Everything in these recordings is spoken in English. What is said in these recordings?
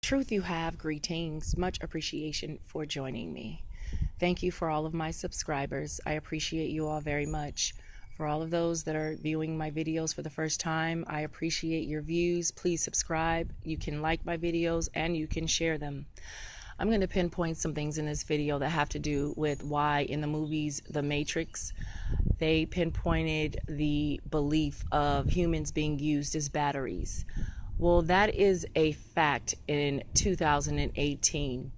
Truth you have, greetings. Much appreciation for joining me. Thank you for all of my subscribers. I appreciate you all very much. For all of those that are viewing my videos for the first time, I appreciate your views. Please subscribe. You can like my videos and you can share them. I'm going to pinpoint some things in this video that have to do with why in the movies The Matrix, they pinpointed the belief of humans being used as batteries. Well, that is a fact in 2018,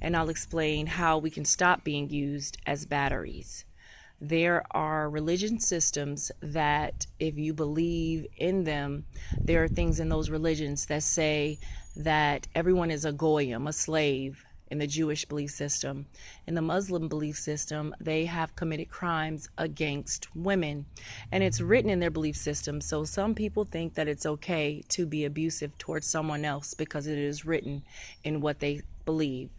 and I'll explain how we can stop being used as batteries. There are religion systems that, if you believe in them, there are things in those religions that say that everyone is a goyim, a slave, in the Jewish belief system. In the Muslim belief system, they have committed crimes against women, and it's written in their belief system. So some people think that it's okay to be abusive towards someone else because it is written in what they believe.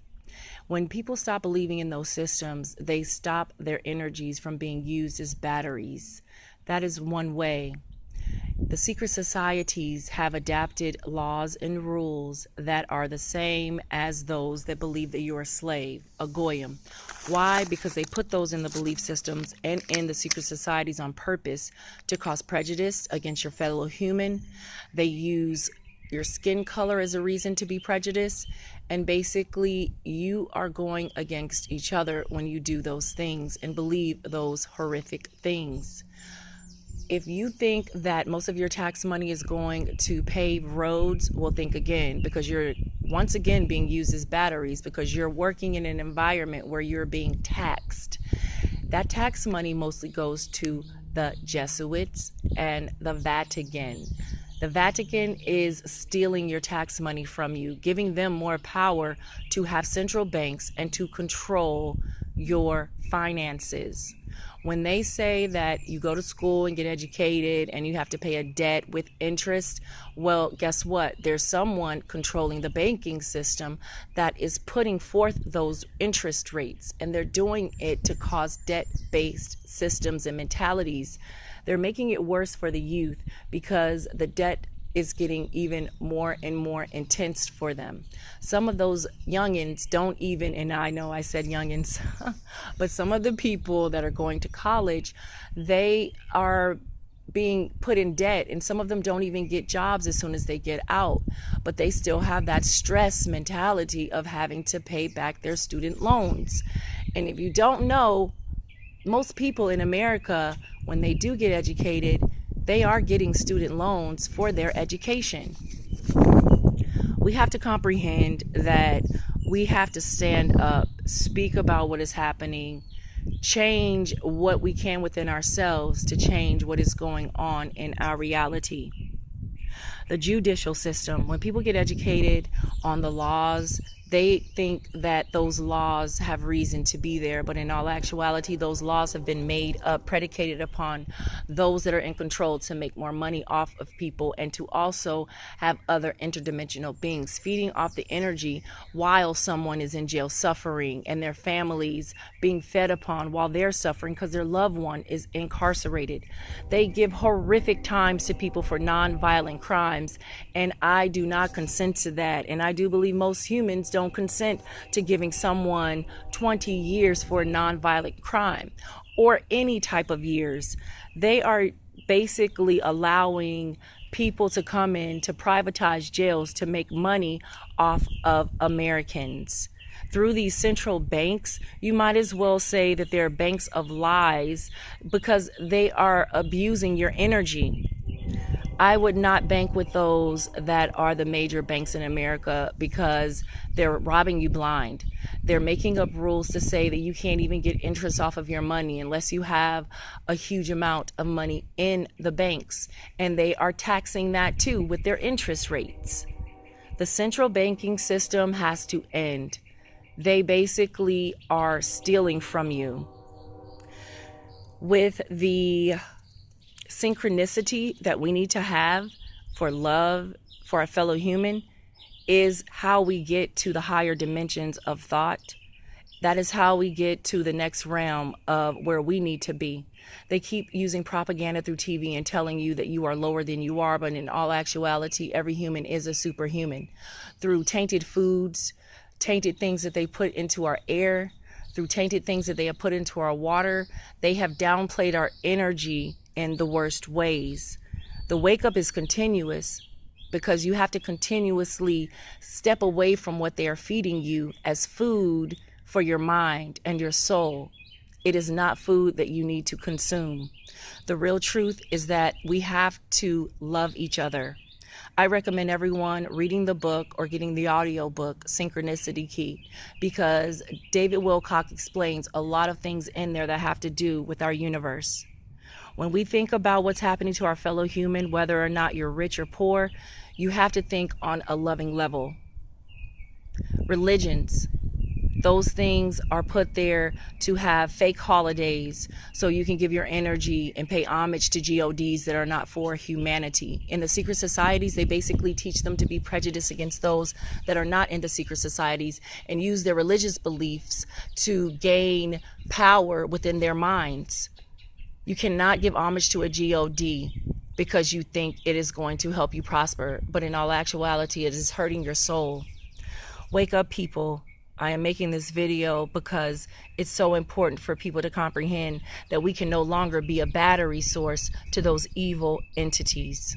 When people stop believing in those systems, they stop their energies from being used as batteries. That is one way. The secret societies have adapted laws and rules that are the same as those that believe that you're a slave, a goyim. Why? Because they put those in the belief systems and in the secret societies on purpose to cause prejudice against your fellow human. They use your skin color as a reason to be prejudiced, and basically you are going against each other when you do those things and believe those horrific things. If you think that most of your tax money is going to pave roads, well, think again, because you're once again being used as batteries because you're working in an environment where you're being taxed. That tax money mostly goes to the Jesuits and the Vatican. The Vatican is stealing your tax money from you, giving them more power to have central banks and to control your finances. When they say that you go to school and get educated and you have to pay a debt with interest, well, guess what? There's someone controlling the banking system that is putting forth those interest rates, and they're doing it to cause debt-based systems and mentalities. They're making it worse for the youth because the debt is getting even more and more intense for them. Some of those youngins don't even, and I know I said youngins, but some of the people that are going to college, they are being put in debt, and some of them don't even get jobs as soon as they get out, but they still have that stress mentality of having to pay back their student loans. And if you don't know, most people in America, when they do get educated, they are getting student loans for their education. We have to comprehend that we have to stand up, speak about what is happening, change what we can within ourselves to change what is going on in our reality. The judicial system, when people get educated on the laws, they think that those laws have reason to be there, but in all actuality, those laws have been made up, predicated upon those that are in control to make more money off of people and to also have other interdimensional beings feeding off the energy while someone is in jail suffering and their families being fed upon while they're suffering because their loved one is incarcerated. They give horrific times to people for non-violent crimes, and I do not consent to that. And I do believe most humans don't consent to giving someone 20 years for a non-violent crime or any type of years. They are basically allowing people to come in to privatize jails to make money off of Americans. Through these central banks, you might as well say that they're banks of lies because they are abusing your energy. I would not bank with those that are the major banks in America because they're robbing you blind. They're making up rules to say that you can't even get interest off of your money unless you have a huge amount of money in the banks. And they are taxing that too with their interest rates. The central banking system has to end. They basically are stealing from you. With the synchronicity that we need to have for love for our fellow human is how we get to the higher dimensions of thought. That is how we get to the next realm of where we need to be. They keep using propaganda through TV and telling you that you are lower than you are, but in all actuality, every human is a superhuman. Through tainted foods, tainted things that they put into our air, through tainted things that they have put into our water, they have downplayed our energy in the worst ways. The wake up is continuous, because you have to continuously step away from what they are feeding you as food for your mind and your soul. It is not food that you need to consume. The real truth is that we have to love each other. I recommend everyone reading the book or getting the audio book, Synchronicity Key, because David Wilcock explains a lot of things in there that have to do with our universe. When we think about what's happening to our fellow human, whether or not you're rich or poor, you have to think on a loving level. Religions, those things are put there to have fake holidays so you can give your energy and pay homage to GODs that are not for humanity. In the secret societies, they basically teach them to be prejudiced against those that are not in the secret societies and use their religious beliefs to gain power within their minds. You cannot give homage to a God because you think it is going to help you prosper, but in all actuality, it is hurting your soul. Wake up, people. I am making this video because it's so important for people to comprehend that we can no longer be a battery source to those evil entities.